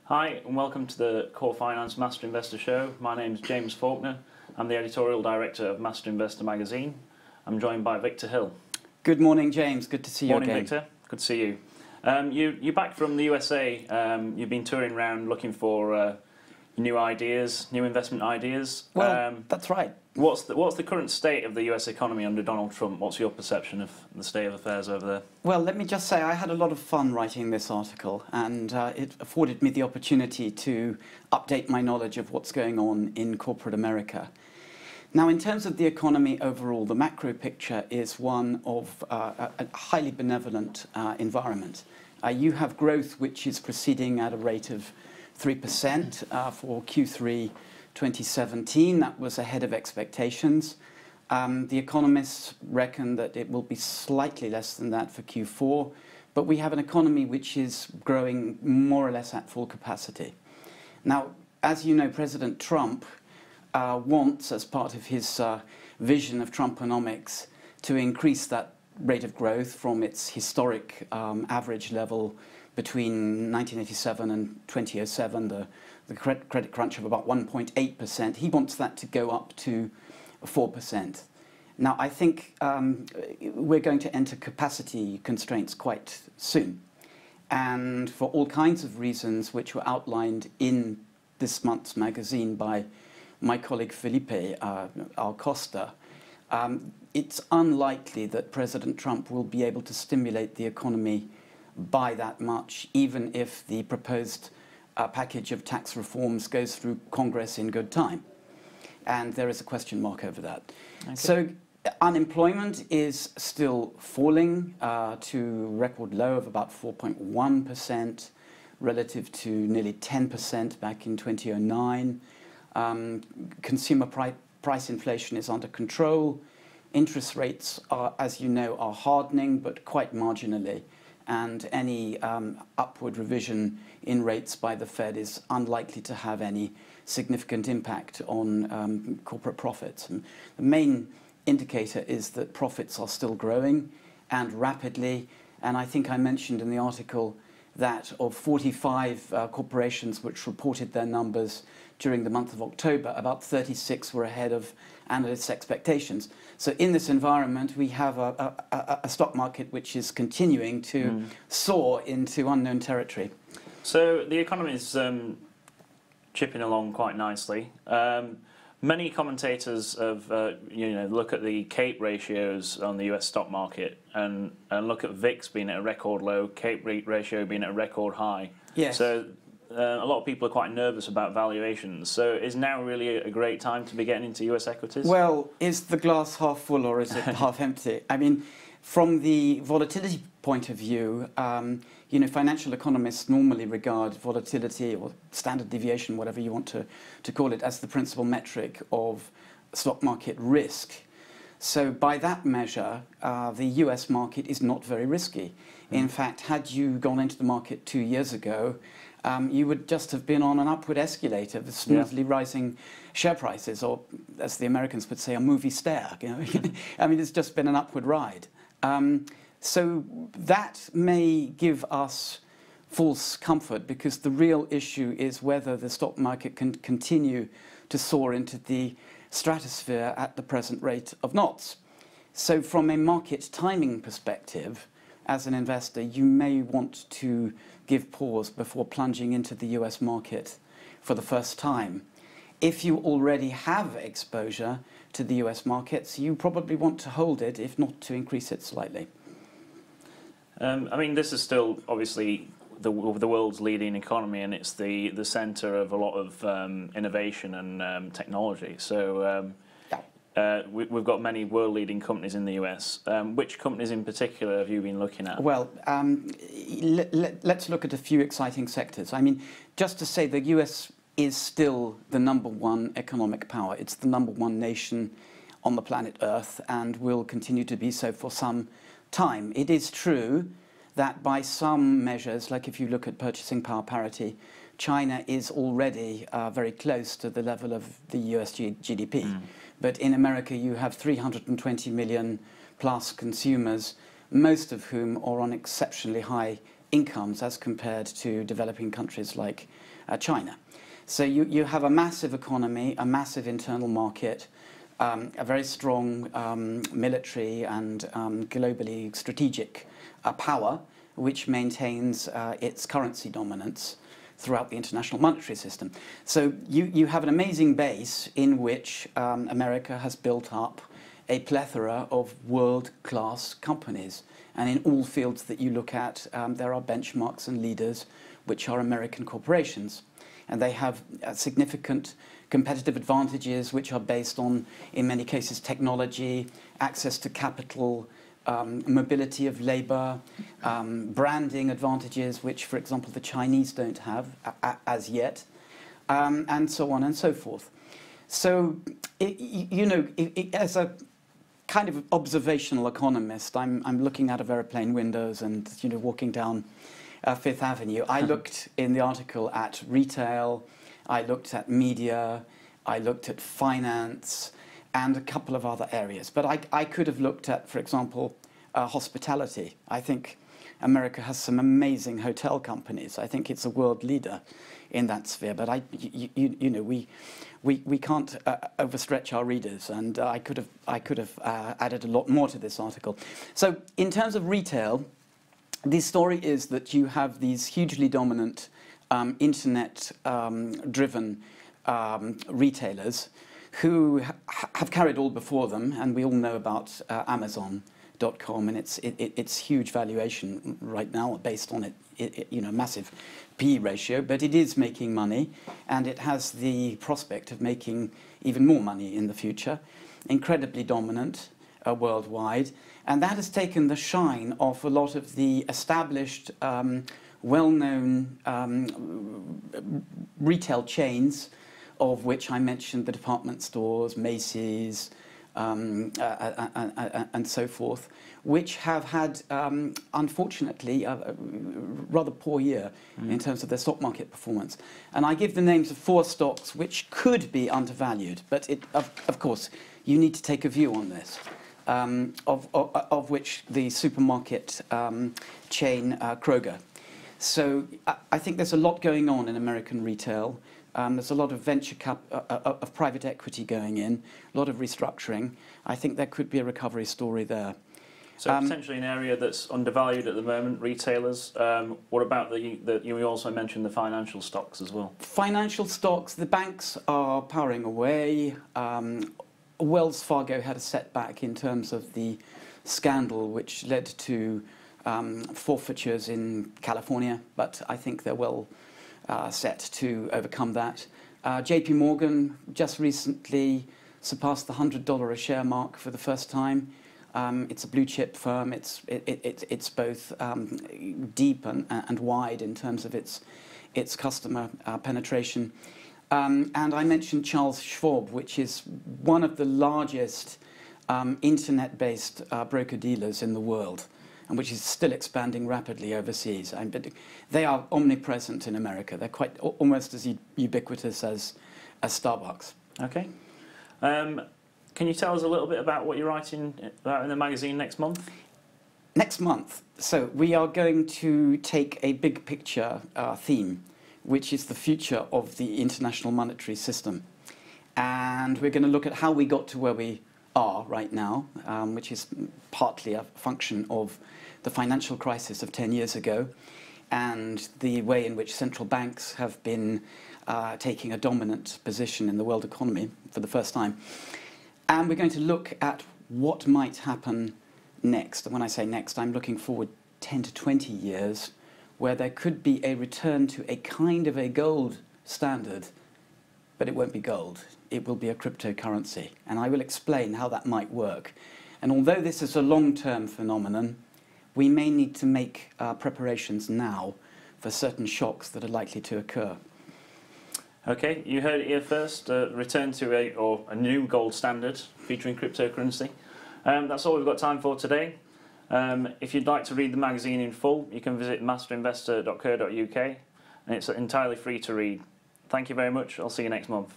Hi and welcome to the Core Finance Master Investor Show. My name is James Faulkner. I'm the editorial director of Master Investor magazine. I'm joined by Victor Hill. Good morning, James. Good to see you Morning, again. Victor. Good to see you. You're back from the USA. You've been touring around looking for new ideas, new investment ideas. Well, that's right. What's the current state of the US economy under Donald Trump? What's your perception of the state of affairs over there? Well, let me just say I had a lot of fun writing this article, and it afforded me the opportunity to update my knowledge of what's going on in corporate America. Now, in terms of the economy overall, the macro picture is one of a highly benevolent environment. You have growth which is proceeding at a rate of 3% for Q3 2017. That was ahead of expectations. The economists reckon that it will be slightly less than that for Q4, but we have an economy which is growing more or less at full capacity. Now, as you know, President Trump wants, as part of his vision of Trumponomics, to increase that rate of growth from its historic average level between 1987 and 2007, the credit crunch of about 1.8%. He wants that to go up to 4%. Now, I think we're going to enter capacity constraints quite soon. And for all kinds of reasons which were outlined in this month's magazine by my colleague Felipe Acosta, it's unlikely that President Trump will be able to stimulate the economy by that much, even if the proposed package of tax reforms goes through Congress in good time. And there is a question mark over that. Okay. So unemployment is still falling to a record low of about 4.1% relative to nearly 10% back in 2009. Consumer price inflation is under control. Interest rates, as you know, are hardening, but quite marginally. And any upward revision in rates by the Fed is unlikely to have any significant impact on corporate profits. And the main indicator is that profits are still growing and rapidly. And I think I mentioned in the article that of 45 corporations which reported their numbers during the month of October, about 36 were ahead of analysts' expectations. So in this environment, we have a stock market which is continuing to soar into unknown territory. So the economy is chipping along quite nicely. Many commentators have, look at the CAPE ratios on the US stock market and look at VIX being at a record low, CAPE ratio being at a record high. Yes. So a lot of people are quite nervous about valuations. So is now really a great time to be getting into US equities? Well, is the glass half full or is it half empty? I mean, from the volatility point of view, financial economists normally regard volatility or standard deviation, whatever you want to call it, as the principal metric of stock market risk. So by that measure, the US market is not very risky. In fact, had you gone into the market 2 years ago, you would just have been on an upward escalator with smoothly rising share prices, or as the Americans would say, a movie stare. I mean, it's just been an upward ride. So that may give us false comfort, because the real issue is whether the stock market can continue to soar into the stratosphere at the present rate of knots. So from a market timing perspective, as an investor, you may want to give pause before plunging into the US market for the first time. If you already have exposure to the US markets, you probably want to hold it, if not to increase it slightly. I mean, this is still obviously the world's leading economy, and it's the centre of a lot of innovation and technology. So we've got many world-leading companies in the US. Which companies in particular have you been looking at? Well, let's look at a few exciting sectors. I mean, just to say, the US is still the #1 economic power. It's the #1 nation on the planet Earth, and will continue to be so for some time. It is true that by some measures, like if you look at purchasing power parity, China is already very close to the level of the US GDP. But in America, you have 320 million plus consumers, most of whom are on exceptionally high incomes as compared to developing countries like China. So you have a massive economy, a massive internal market, a very strong military and globally strategic power, which maintains its currency dominance throughout the international monetary system. So you have an amazing base in which America has built up a plethora of world-class companies. And in all fields that you look at, there are benchmarks and leaders which are American corporations. And they have significant competitive advantages which are based on, in many cases, technology, access to capital, mobility of labor, branding advantages, which, for example, the Chinese don't have as yet, and so on and so forth. So, as a kind of observational economist, I'm looking out of aeroplane windows and walking down Fifth Avenue. I looked in the article at retail, I looked at media, I looked at finance, and a couple of other areas. But I could have looked at, for example, hospitality. I think America has some amazing hotel companies. I think it's a world leader in that sphere. But we can't overstretch our readers, and I could have added a lot more to this article. So in terms of retail, the story is that you have these hugely dominant internet-driven retailers who have carried all before them, and we all know about Amazon.com and its huge valuation right now based on massive PE ratio, but it is making money, and it has the prospect of making even more money in the future. Incredibly dominant worldwide, and that has taken the shine off a lot of the established, well-known retail chains, of which I mentioned the department stores, Macy's, and so forth, which have had, unfortunately, a rather poor year in terms of their stock market performance. And I give the names of 4 stocks which could be undervalued, but of course, you need to take a view on this, of which the supermarket chain Kroger. So I think there's a lot going on in American retail. There's a lot of of private equity going in, a lot of restructuring. I think there could be a recovery story there. So potentially an area that's undervalued at the moment, retailers. What about you also mentioned the financial stocks as well? Financial stocks, the banks are powering away. Wells Fargo had a setback in terms of the scandal which led to forfeitures in California, but I think they're well set to overcome that. JP Morgan just recently surpassed the $100 a share mark for the first time. It's a blue chip firm. It's both deep and wide in terms of its customer penetration. And I mentioned Charles Schwab, which is one of the largest internet-based broker-dealers in the world, and which is still expanding rapidly overseas. But they are omnipresent in America. They're quite almost as ubiquitous as Starbucks. Okay. Can you tell us a little bit about what you're writing about in the magazine next month? Next month. So we are going to take a big picture theme, which is the future of the international monetary system. And we're going to look at how we got to where we are right now, which is partly a function of the financial crisis of 10 years ago, and the way in which central banks have been taking a dominant position in the world economy for the first time. And we're going to look at what might happen next. And when I say next, I'm looking forward 10 to 20 years, where there could be a return to a kind of a gold standard, but it won't be gold. It will be a cryptocurrency. And I will explain how that might work. And although this is a long-term phenomenon, we may need to make preparations now for certain shocks that are likely to occur. Okay, you heard it here first. Return to a new gold standard featuring cryptocurrency. That's all we've got time for today. If you'd like to read the magazine in full, you can visit masterinvestor.co.uk, and it's entirely free to read. Thank you very much. I'll see you next month.